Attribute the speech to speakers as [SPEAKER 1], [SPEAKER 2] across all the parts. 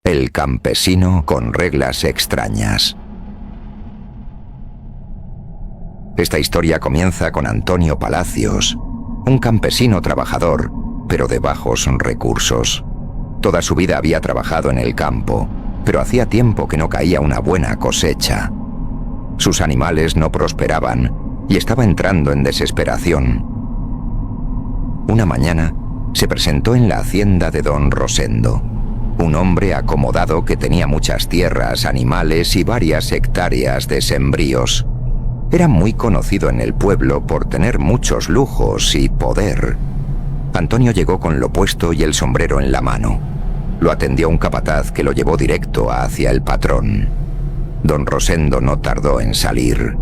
[SPEAKER 1] El campesino con reglas extrañas. Esta historia comienza con Antonio Palacios, un campesino trabajador, pero de bajos recursos. Toda su vida había trabajado en el campo, pero hacía tiempo que no caía una buena cosecha. Sus animales no prosperaban y estaba entrando en desesperación. Una mañana se presentó en la hacienda de don Rosendo, un hombre acomodado que tenía muchas tierras, animales y varias hectáreas de sembríos. Era muy conocido en el pueblo por tener muchos lujos y poder. Antonio llegó con lo puesto y el sombrero en la mano. Lo atendió un capataz que lo llevó directo hacia el patrón. Don Rosendo no tardó en salir.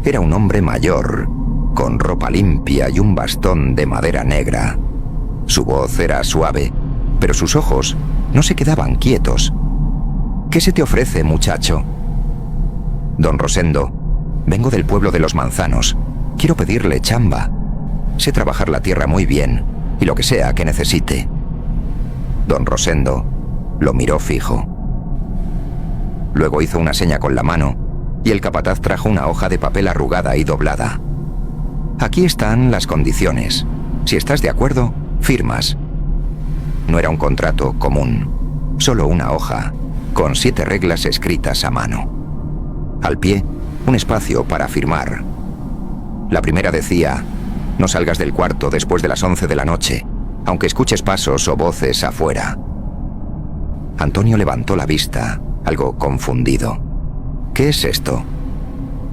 [SPEAKER 1] Era un hombre mayor, con ropa limpia y un bastón de madera negra. Su voz era suave, pero sus ojos no se quedaban quietos. ¿Qué se te ofrece, muchacho? Don Rosendo, vengo del pueblo de los Manzanos. Quiero pedirle chamba. Sé trabajar la tierra muy bien, y lo que sea que necesite. Don Rosendo lo miró fijo. Luego hizo una seña con la mano, y el capataz trajo una hoja de papel arrugada y doblada. Aquí están las condiciones. Si estás de acuerdo, firmas. No era un contrato común, solo una hoja, con 7 reglas escritas a mano. Al pie, un espacio para firmar. La primera decía: no salgas del cuarto después de las 11 de la noche, aunque escuches pasos o voces afuera. Antonio levantó la vista, algo confundido. ¿Qué es esto?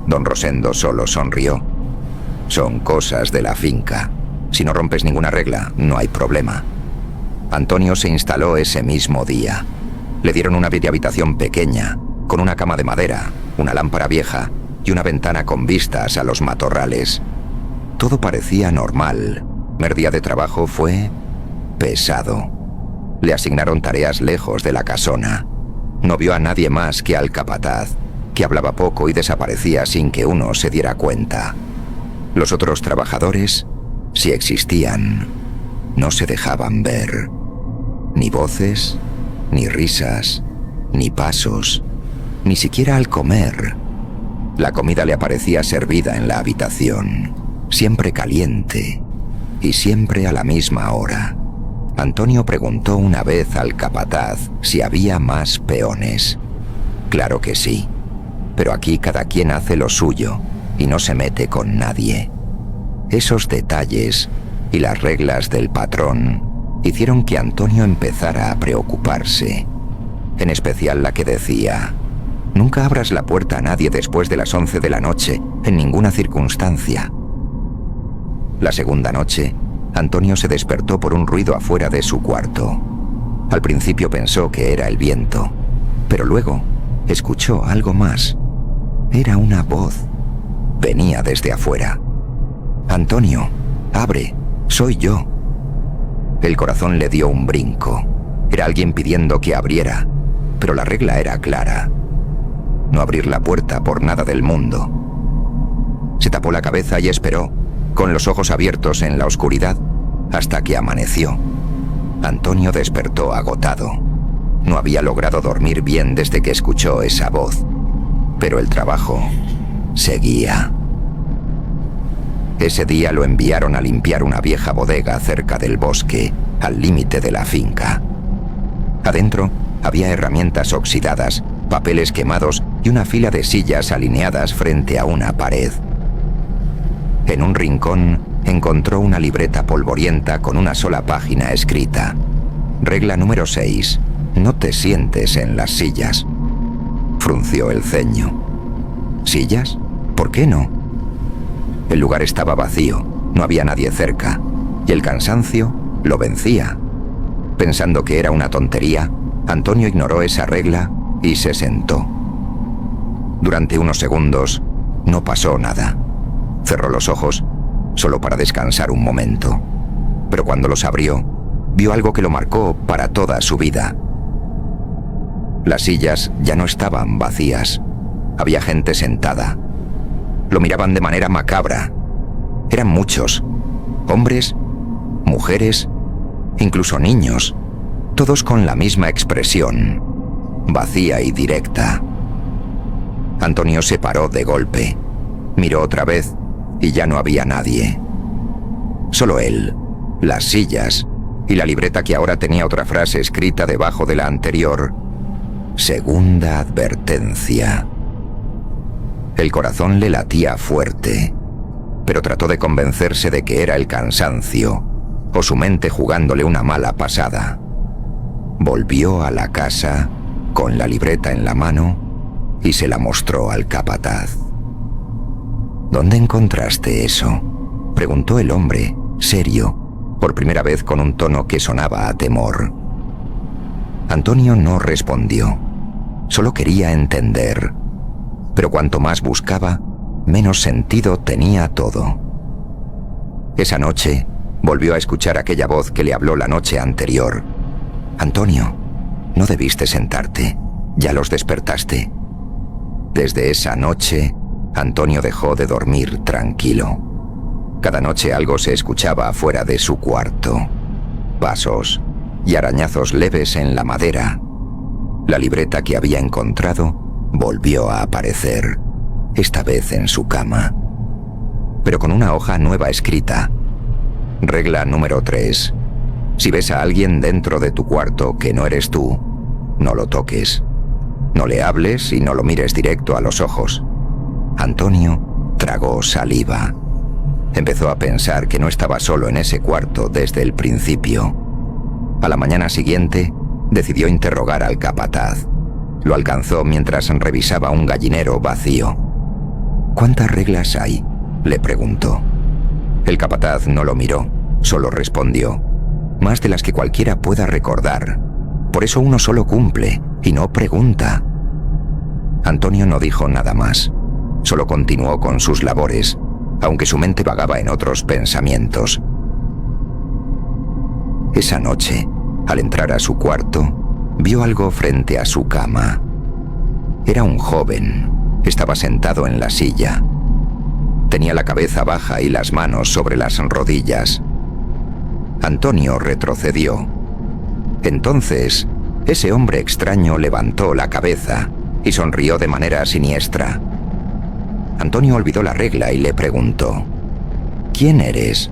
[SPEAKER 1] Don Rosendo solo sonrió. Son cosas de la finca. Si no rompes ninguna regla, no hay problema. Antonio se instaló ese mismo día. Le dieron una habitación pequeña, con una cama de madera, una lámpara vieja y una ventana con vistas a los matorrales. Todo parecía normal. El primer día de trabajo fue pesado. Le asignaron tareas lejos de la casona. No vio a nadie más que al capataz, que hablaba poco y desaparecía sin que uno se diera cuenta. Los otros trabajadores, si existían, no se dejaban ver. Ni voces, ni risas, ni pasos, ni siquiera al comer. La comida le aparecía servida en la habitación, siempre caliente y siempre a la misma hora. Antonio preguntó una vez al capataz si había más peones. Claro que sí, pero aquí cada quien hace lo suyo y no se mete con nadie. Esos detalles y las reglas del patrón hicieron que Antonio empezara a preocuparse. En especial la que decía: nunca abras la puerta a nadie después de las 11 de la noche, en ninguna circunstancia. La segunda noche, Antonio se despertó por un ruido afuera de su cuarto. Al principio pensó que era el viento, pero luego escuchó algo más. Era una voz. Venía desde afuera. «Antonio, abre, soy yo». El corazón le dio un brinco. Era alguien pidiendo que abriera, pero la regla era clara: no abrir la puerta por nada del mundo. Se tapó la cabeza y esperó, con los ojos abiertos en la oscuridad, hasta que amaneció. Antonio despertó agotado. No había logrado dormir bien desde que escuchó esa voz, pero el trabajo seguía. Ese día lo enviaron a limpiar una vieja bodega cerca del bosque, al límite de la finca. Adentro había herramientas oxidadas, papeles quemados y una fila de sillas alineadas frente a una pared. En un rincón encontró una libreta polvorienta con una sola página escrita: regla número 6, no te sientes en las sillas. Frunció el ceño. ¿Sillas? ¿Por qué no? El lugar estaba vacío, no había nadie cerca, y el cansancio lo vencía. Pensando que era una tontería, Antonio ignoró esa regla y se sentó. Durante unos segundos no pasó nada. Cerró los ojos, solo para descansar un momento. Pero cuando los abrió, vio algo que lo marcó para toda su vida. Las sillas ya no estaban vacías. Había gente sentada. Lo miraban de manera macabra. Eran muchos. Hombres, mujeres, incluso niños. Todos con la misma expresión. vacía y directa. Antonio se paró de golpe. Miró otra vez y ya no había nadie. Solo él, las sillas y la libreta que ahora tenía otra frase escrita debajo de la anterior. Segunda advertencia. El corazón le latía fuerte, pero trató de convencerse de que era el cansancio o su mente jugándole una mala pasada. Volvió a la casa con la libreta en la mano y se la mostró al capataz. ¿Dónde encontraste eso?, preguntó el hombre, serio, por primera vez con un tono que sonaba a temor. Antonio no respondió. Solo quería entender. Pero cuanto más buscaba, menos sentido tenía todo. Esa noche, volvió a escuchar aquella voz que le habló la noche anterior. Antonio, no debiste sentarte. Ya los despertaste. Desde esa noche, Antonio dejó de dormir tranquilo. Cada noche algo se escuchaba afuera de su cuarto. Pasos y arañazos leves en la madera. La libreta que había encontrado volvió a aparecer, esta vez en su cama, pero con una hoja nueva escrita. Regla número 3. Si ves a alguien dentro de tu cuarto que no eres tú, no lo toques. No le hables y no lo mires directo a los ojos. Antonio tragó saliva. Empezó a pensar que no estaba solo en ese cuarto desde el principio. A la mañana siguiente, decidió interrogar al capataz. Lo alcanzó mientras revisaba un gallinero vacío. ¿Cuántas reglas hay?, le preguntó. El capataz no lo miró, solo respondió: más de las que cualquiera pueda recordar. Por eso uno solo cumple y no pregunta. Antonio no dijo nada más. Solo continuó con sus labores, aunque su mente vagaba en otros pensamientos. Esa noche, al entrar a su cuarto, vio algo frente a su cama. Era un joven. Estaba sentado en la silla. Tenía la cabeza baja y las manos sobre las rodillas. Antonio retrocedió. Entonces, ese hombre extraño levantó la cabeza y sonrió de manera siniestra. Antonio olvidó la regla y le preguntó: ¿quién eres?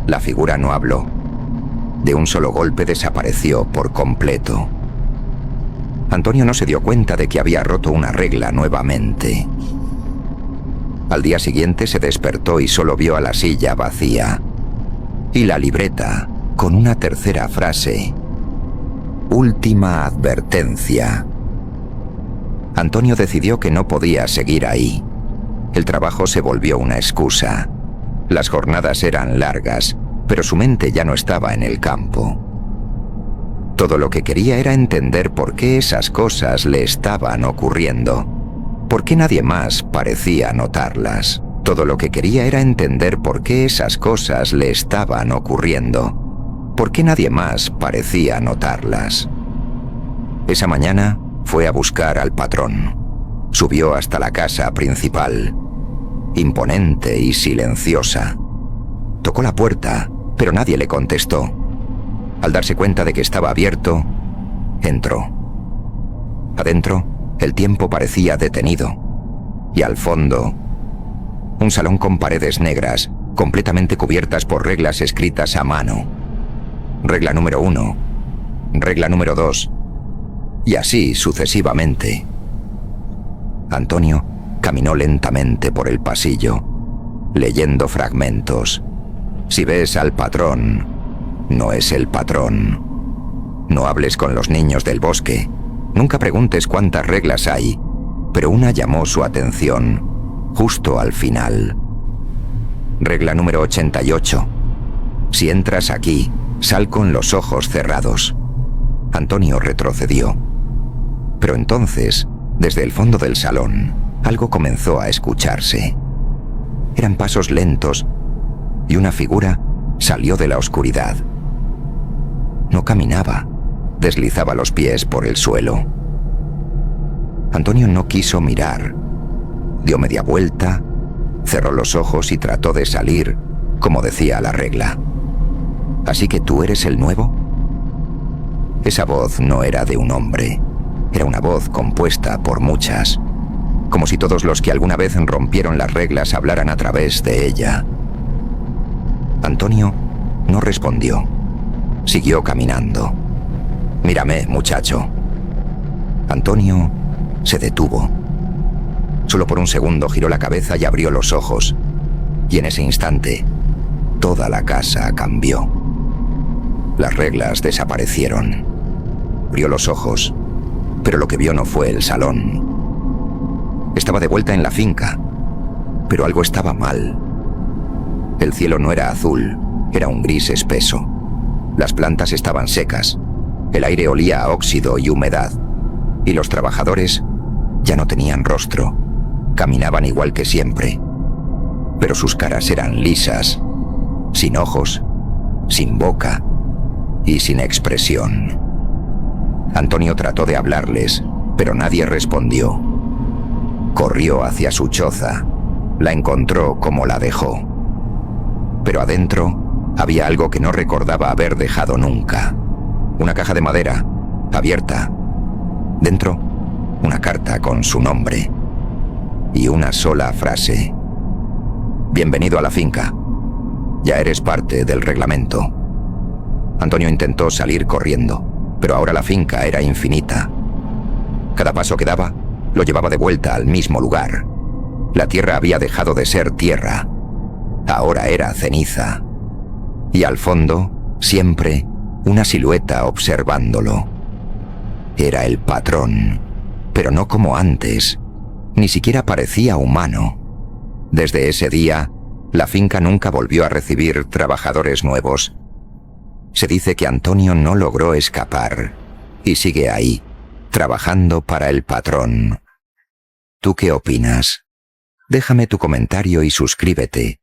[SPEAKER 1] La figura no habló. De un solo golpe desapareció por completo. Antonio no se dio cuenta de que había roto una regla nuevamente. Al día siguiente se despertó y solo vio a la silla vacía. Y la libreta con una tercera frase: última advertencia. Antonio decidió que no podía seguir ahí. El trabajo se volvió una excusa. Las jornadas eran largas, pero su mente ya no estaba en el campo. Todo lo que quería era entender por qué esas cosas le estaban ocurriendo. ¿Por qué nadie más parecía notarlas? Todo lo que quería era entender por qué esas cosas le estaban ocurriendo. ¿Por qué nadie más parecía notarlas? Esa mañana fue a buscar al patrón. Subió hasta la casa principal, imponente y silenciosa. Tocó la puerta, pero nadie le contestó. Al darse cuenta de que estaba abierto, entró. Adentro, el tiempo parecía detenido. Y al fondo, un salón con paredes negras, completamente cubiertas por reglas escritas a mano. Regla número 1, regla número 2, y así sucesivamente. Antonio caminó lentamente por el pasillo, leyendo fragmentos. Si ves al patrón, no es el patrón. No hables con los niños del bosque. Nunca preguntes cuántas reglas hay, pero una llamó su atención, justo al final. Regla número 88. Si entras aquí, sal con los ojos cerrados. Antonio retrocedió. Pero entonces, desde el fondo del salón, algo comenzó a escucharse. Eran pasos lentos y una figura salió de la oscuridad. No caminaba, deslizaba los pies por el suelo. Antonio no quiso mirar. Dio media vuelta, cerró los ojos y trató de salir, como decía la regla. ¿Así que tú eres el nuevo? Esa voz no era de un hombre. Era una voz compuesta por muchas, como si todos los que alguna vez rompieron las reglas hablaran a través de ella. Antonio no respondió. Siguió caminando. «Mírame, muchacho». Antonio se detuvo. Solo por un segundo giró la cabeza y abrió los ojos. Y en ese instante, toda la casa cambió. Las reglas desaparecieron. Abrió los ojos, pero lo que vio no fue el salón. Estaba de vuelta en la finca, pero algo estaba mal. El cielo no era azul, era un gris espeso. Las plantas estaban secas, el aire olía a óxido y humedad, y los trabajadores ya no tenían rostro. Caminaban igual que siempre, pero sus caras eran lisas, sin ojos, sin boca y sin expresión. Antonio trató de hablarles, pero nadie respondió. Corrió hacia su choza, la encontró como la dejó. Pero adentro había algo que no recordaba haber dejado nunca. Una caja de madera, abierta. Dentro, una carta con su nombre. Y una sola frase. «Bienvenido a la finca. Ya eres parte del reglamento». Antonio intentó salir corriendo, pero ahora la finca era infinita. Cada paso que daba lo llevaba de vuelta al mismo lugar. La tierra había dejado de ser tierra. Ahora era ceniza. Y al fondo, siempre, una silueta observándolo. Era el patrón, pero no como antes. Ni siquiera parecía humano. Desde ese día, la finca nunca volvió a recibir trabajadores nuevos. Se dice que Antonio no logró escapar y sigue ahí, trabajando para el patrón. ¿Tú qué opinas? Déjame tu comentario y suscríbete